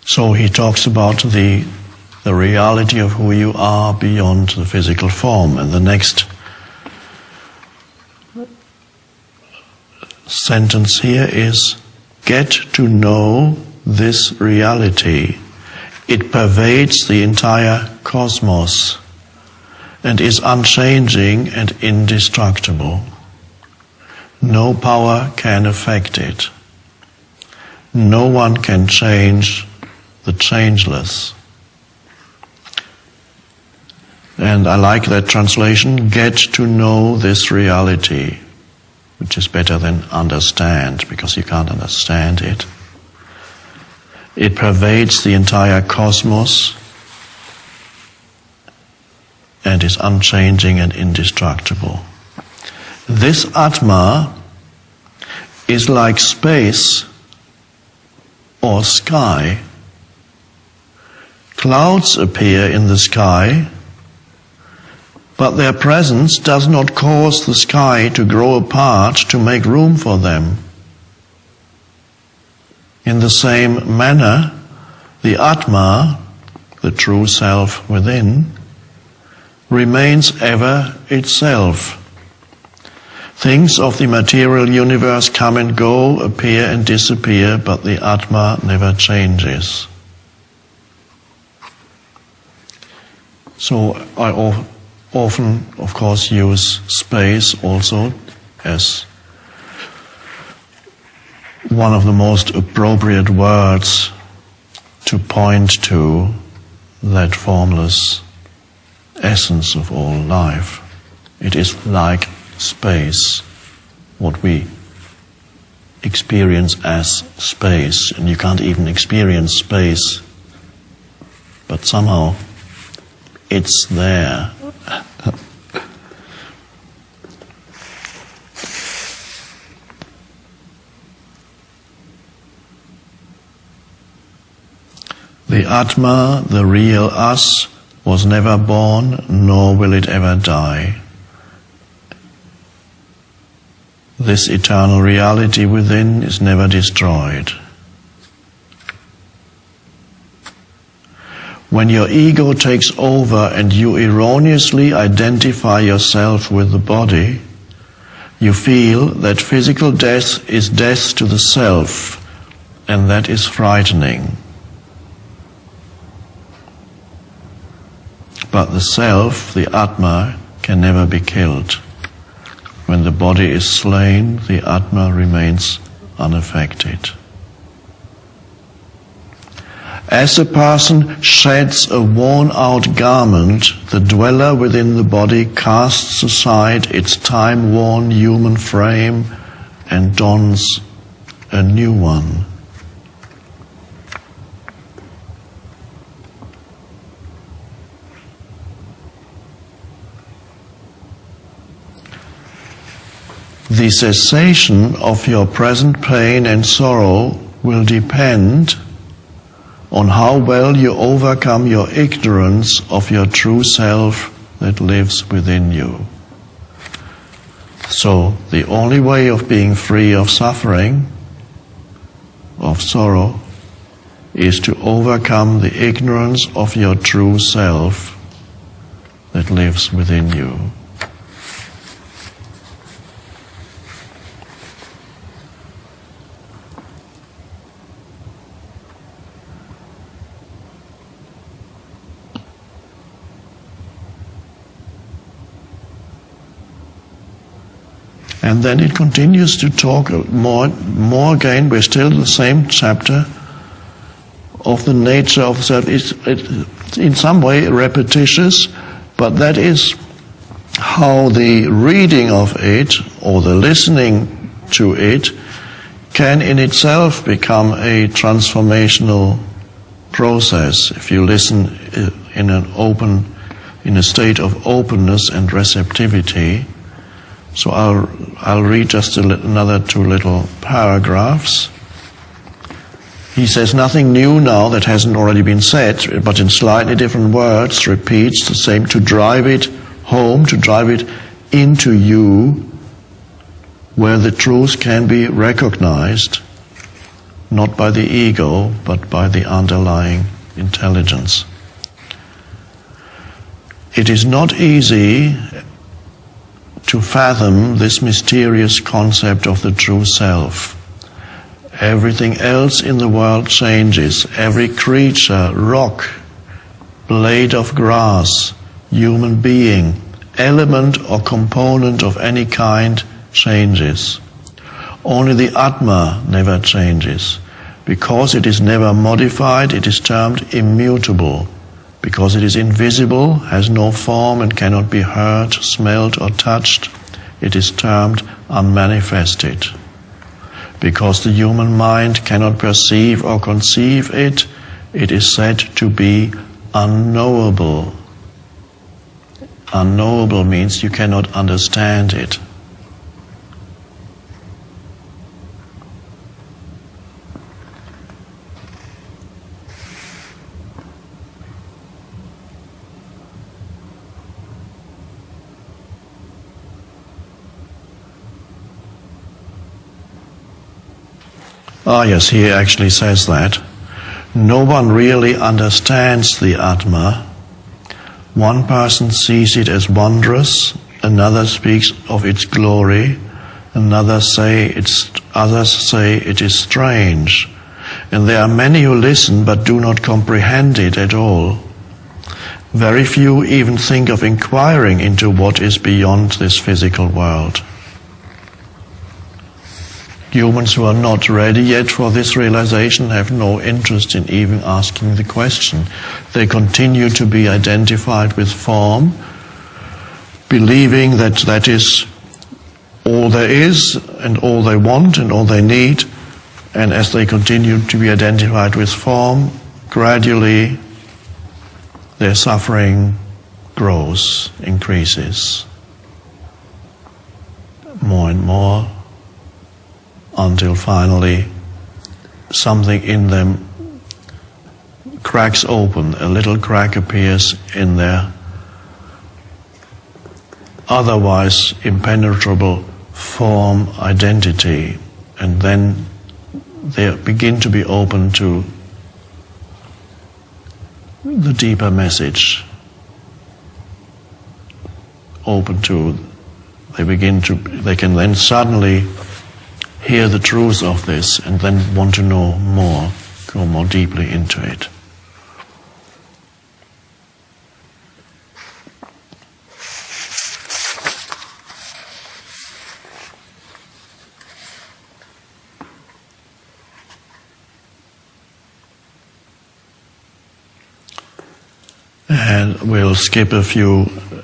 So he talks about the reality of who you are beyond the physical form. And the next sentence here is, get to know this reality. It pervades the entire cosmos and is unchanging and indestructible. No power can affect it. No one can change the changeless. And I like that translation, get to know this reality, which is better than understand, because you can't understand it. It pervades the entire cosmos and is unchanging and indestructible. This Atma is like space or sky. Clouds appear in the sky, but their presence does not cause the sky to grow apart to make room for them. In the same manner, the Atma, the true self within, remains ever itself. Things of the material universe come and go, appear and disappear, but the Atma never changes. So I often, of course, use space also as one of the most appropriate words to point to that formless essence of all life. It is like space, what we experience as space, and you can't even experience space, but somehow it's there. The Atma, the real us, was never born, nor will it ever die. This eternal reality within is never destroyed. When your ego takes over and you erroneously identify yourself with the body, you feel that physical death is death to the self, and that is frightening. But the self, the Atma, can never be killed. When the body is slain, the Atma remains unaffected. As a person sheds a worn-out garment, the dweller within the body casts aside its time-worn human frame and dons a new one. The cessation of your present pain and sorrow will depend on how well you overcome your ignorance of your true self that lives within you. So, the only way of being free of suffering, of sorrow, is to overcome the ignorance of your true self that lives within you. And then it continues to talk more again. We're still in the same chapter of the nature of the self. It's in some way repetitious, but that is how the reading of it or the listening to it can in itself become a transformational process if you listen in a state of openness and receptivity. So I'll read just another two little paragraphs. He says, nothing new now that hasn't already been said, but in slightly different words, repeats the same to drive it home, to drive it into you, where the truth can be recognized. not by the ego, but by the underlying intelligence. It is not easy to fathom this mysterious concept of the true self. Everything else in the world changes. Every creature, rock, blade of grass, human being, element or component of any kind changes. Only the Atma never changes. Because it is never modified, it is termed immutable. Because it is invisible, has no form and cannot be heard, smelled or touched, it is termed unmanifested. Because the human mind cannot perceive or conceive it, it is said to be unknowable. Unknowable means you cannot understand it. Yes, he actually says that. No one really understands the Atma. One person sees it as wondrous, another speaks of its glory, others say it is strange. And there are many who listen but do not comprehend it at all. Very few even think of inquiring into what is beyond this physical world. Humans who are not ready yet for this realization have no interest in even asking the question. They continue to be identified with form, believing that that is all there is and all they want and all they need. And as they continue to be identified with form, gradually their suffering grows, increases more and more, until finally something in them cracks open, a little crack appears in their otherwise impenetrable form identity, and then they begin to be open to the deeper message, they can then suddenly hear the truth of this and then want to know more, go more deeply into it. And we'll skip a few